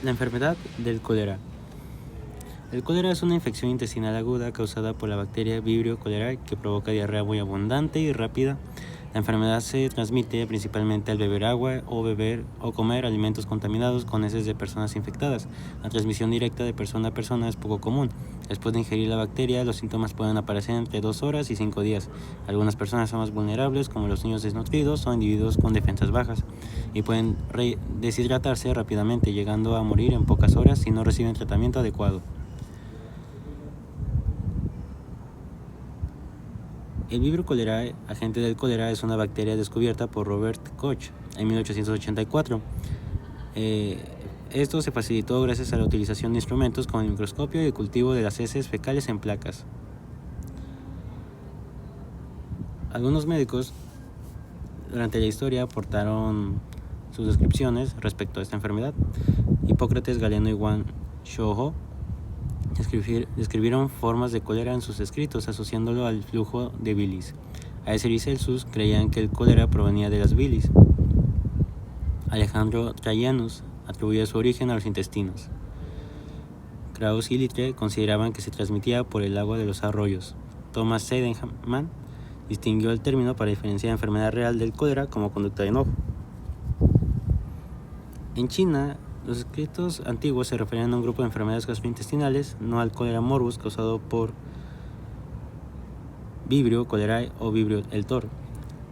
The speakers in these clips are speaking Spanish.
La enfermedad del cólera. El cólera es una infección intestinal aguda causada por la bacteria Vibrio cholerae que provoca diarrea muy abundante y rápida. La enfermedad se transmite principalmente al beber agua o comer alimentos contaminados con heces de personas infectadas. La transmisión directa de persona a persona es poco común. Después de ingerir la bacteria, los síntomas pueden aparecer entre 2 horas y 5 días. Algunas personas son más vulnerables, como los niños desnutridos o individuos con defensas bajas, y pueden deshidratarse rápidamente, llegando a morir en pocas horas si no reciben tratamiento adecuado. El Vibrio cholerae, agente del cólera, es una bacteria descubierta por Robert Koch en 1884. Esto se facilitó gracias a la utilización de instrumentos como el microscopio y el cultivo de las heces fecales en placas. Algunos médicos durante la historia aportaron sus descripciones respecto a esta enfermedad. Hipócrates, Galeno y Wang Shouhou describieron formas de cólera en sus escritos, asociándolo al flujo de bilis. Aeser y Celsus creían que el cólera provenía de las bilis. Alejandro Traianus atribuía su origen a los intestinos. Krauss y Littre consideraban que se transmitía por el agua de los arroyos. Thomas Seidenman distinguió el término para diferenciar la enfermedad real del cólera como conducta de enojo. En China, los escritos antiguos se referían a un grupo de enfermedades gastrointestinales, no al cólera morbus causado por Vibrio cholerae o Vibrio el toro.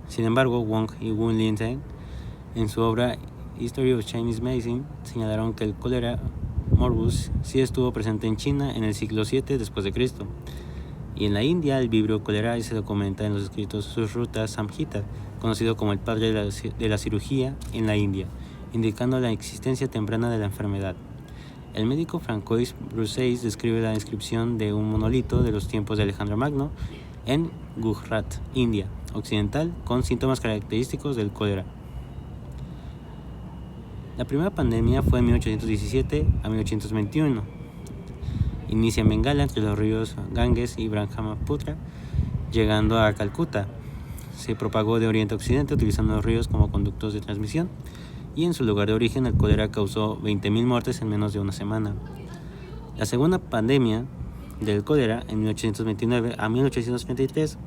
Sin embargo, Wang y Wu Linzheng, en su obra History of Chinese Medicine, señalaron que el cólera morbus sí estuvo presente en China en el siglo VII después de Cristo. Y en la India, el Vibrio cholerae se documenta en los escritos Sushruta Samhita, conocido como el padre de la cirugía en la India, indicando la existencia temprana de la enfermedad. El médico Francois Broussais describe la inscripción de un monolito de los tiempos de Alejandro Magno en Gujarat, India occidental, con síntomas característicos del cólera. La primera pandemia fue en 1817 a 1821. Inicia en Bengala, entre los ríos Ganges y Brahmaputra, llegando a Calcuta. Se propagó de oriente a occidente utilizando los ríos como conductos de transmisión, y en su lugar de origen el cólera causó 20.000 muertes en menos de una semana. La segunda pandemia del cólera, en 1829 a 1833,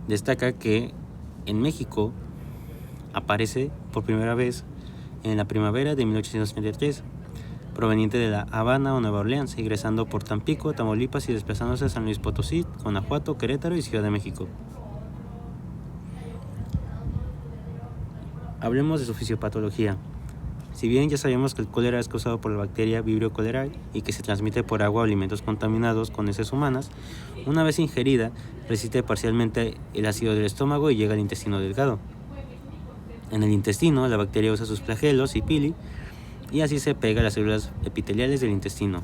destaca que en México aparece por primera vez en la primavera de 1833, proveniente de La Habana o Nueva Orleans, ingresando por Tampico, Tamaulipas y desplazándose a San Luis Potosí, Guanajuato, Querétaro y Ciudad de México. Hablemos de su fisiopatología. Si bien ya sabemos que el cólera es causado por la bacteria Vibrio cholerae y que se transmite por agua o alimentos contaminados con heces humanas, una vez ingerida resiste parcialmente el ácido del estómago y llega al intestino delgado. En el intestino, la bacteria usa sus flagelos y pili y así se pega a las células epiteliales del intestino.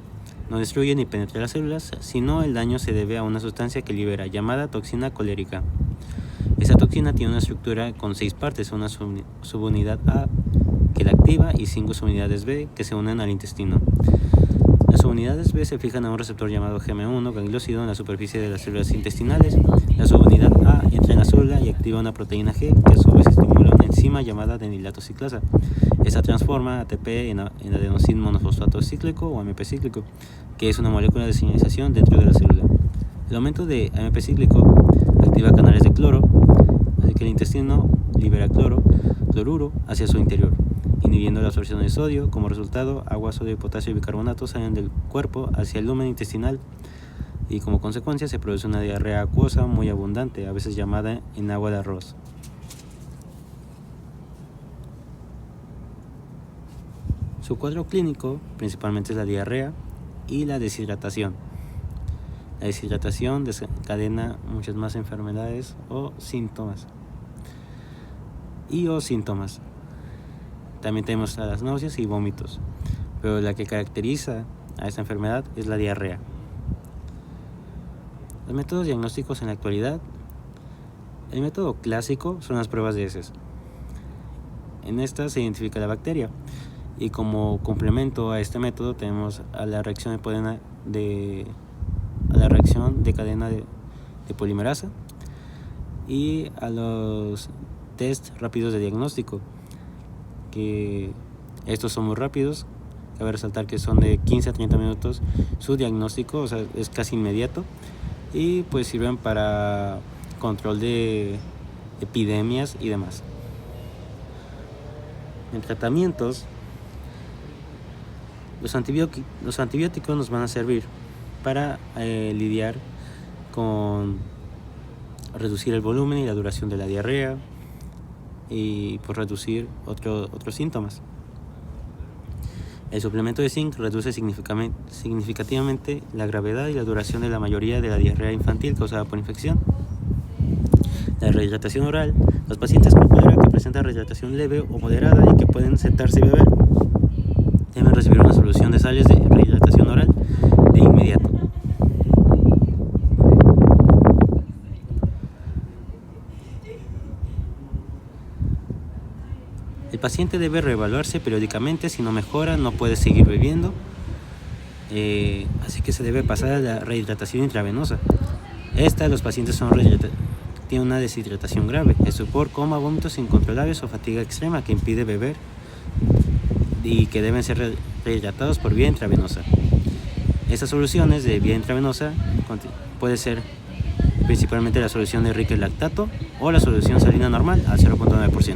No destruye ni penetra las células, sino el daño se debe a una sustancia que libera, llamada toxina colérica. Esta toxina tiene una estructura con 6 partes, una subunidad A que la activa y 5 subunidades B que se unen al intestino. Las subunidades B se fijan a un receptor llamado GM1 gangliósido en la superficie de las células intestinales. La subunidad A entra en la célula y activa una proteína G que a su vez estimula una enzima llamada adenilato ciclasa. Esta transforma ATP en adenosín monofosfato cíclico o AMP cíclico, que es una molécula de señalización dentro de la célula. El aumento de AMP cíclico activa canales de cloro, así que el intestino libera cloruro hacia su interior, inhibiendo la absorción de sodio. Como resultado, agua, sodio, potasio y bicarbonato salen del cuerpo hacia el lumen intestinal y como consecuencia se produce una diarrea acuosa muy abundante, a veces llamada en agua de arroz. Su cuadro clínico principalmente es la diarrea y la deshidratación. La deshidratación desencadena muchas más enfermedades o síntomas. También tenemos a las náuseas y vómitos, pero la que caracteriza a esta enfermedad es la diarrea. Los métodos diagnósticos en la actualidad. El método clásico son las pruebas de heces. En esta se identifica la bacteria y como complemento a este método tenemos a la reacción de cadena de polimerasa y a los test rápidos de diagnóstico, que Estos son muy rápidos, cabe resaltar que son de 15 a 30 minutos su diagnóstico, o sea, es casi inmediato, y pues sirven para control de epidemias y demás. En tratamientos, los antibióticos nos van a servir para lidiar con reducir el volumen y la duración de la diarrea y pues reducir otros síntomas. El suplemento de zinc reduce significativamente la gravedad y la duración de la mayoría de la diarrea infantil causada por infección. La rehidratación oral. Los pacientes con cólera que presentan rehidratación leve o moderada y que pueden sentarse y beber deben recibir una solución de sales de rehidratación oral de inmediato. El paciente debe reevaluarse periódicamente. Si no mejora, no puede seguir bebiendo, así que se debe pasar a la rehidratación intravenosa. Los pacientes tienen una deshidratación grave, estupor, coma, vómitos incontrolables o fatiga extrema que impide beber y que deben ser rehidratados por vía intravenosa. Estas soluciones de vía intravenosa puede ser principalmente la solución de Ricker lactato o la solución salina normal al 0.9%.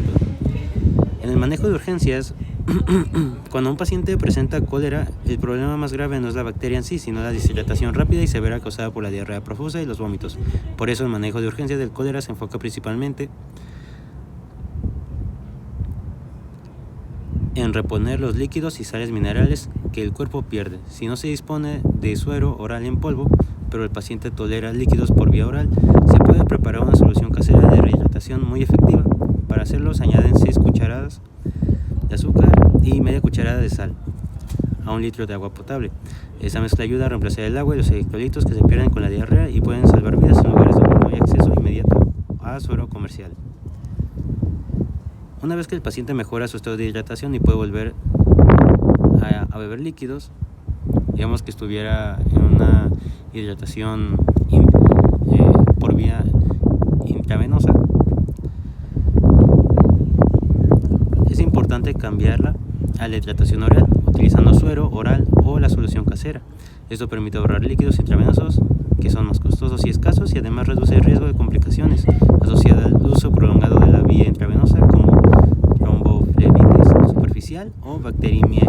En el manejo de urgencias, cuando un paciente presenta cólera, el problema más grave no es la bacteria en sí, sino la deshidratación rápida y severa causada por la diarrea profusa y los vómitos. Por eso el manejo de urgencias del cólera se enfoca principalmente en reponer los líquidos y sales minerales que el cuerpo pierde. Si no se dispone de suero oral en polvo, pero el paciente tolera líquidos por vía oral, se puede preparar una solución casera de rehidratación muy efectiva. Para hacerlo se añaden 6 cucharadas de azúcar y media cucharada de sal a 1 litro de agua potable. Esa mezcla ayuda a reemplazar el agua y los electrolitos que se pierden con la diarrea y pueden salvar vidas en lugares donde no hay acceso inmediato a suero comercial. Una vez que el paciente mejora su estado de hidratación y puede volver a beber líquidos, digamos que estuviera en una hidratación por vía intravenosa, es importante cambiarla a la hidratación oral utilizando suero oral o la solución casera. Esto permite ahorrar líquidos intravenosos que son más costosos y escasos y además reduce el riesgo de complicaciones asociadas al uso prolongado de la vía intravenosa como tromboflebitis superficial o bacteriemia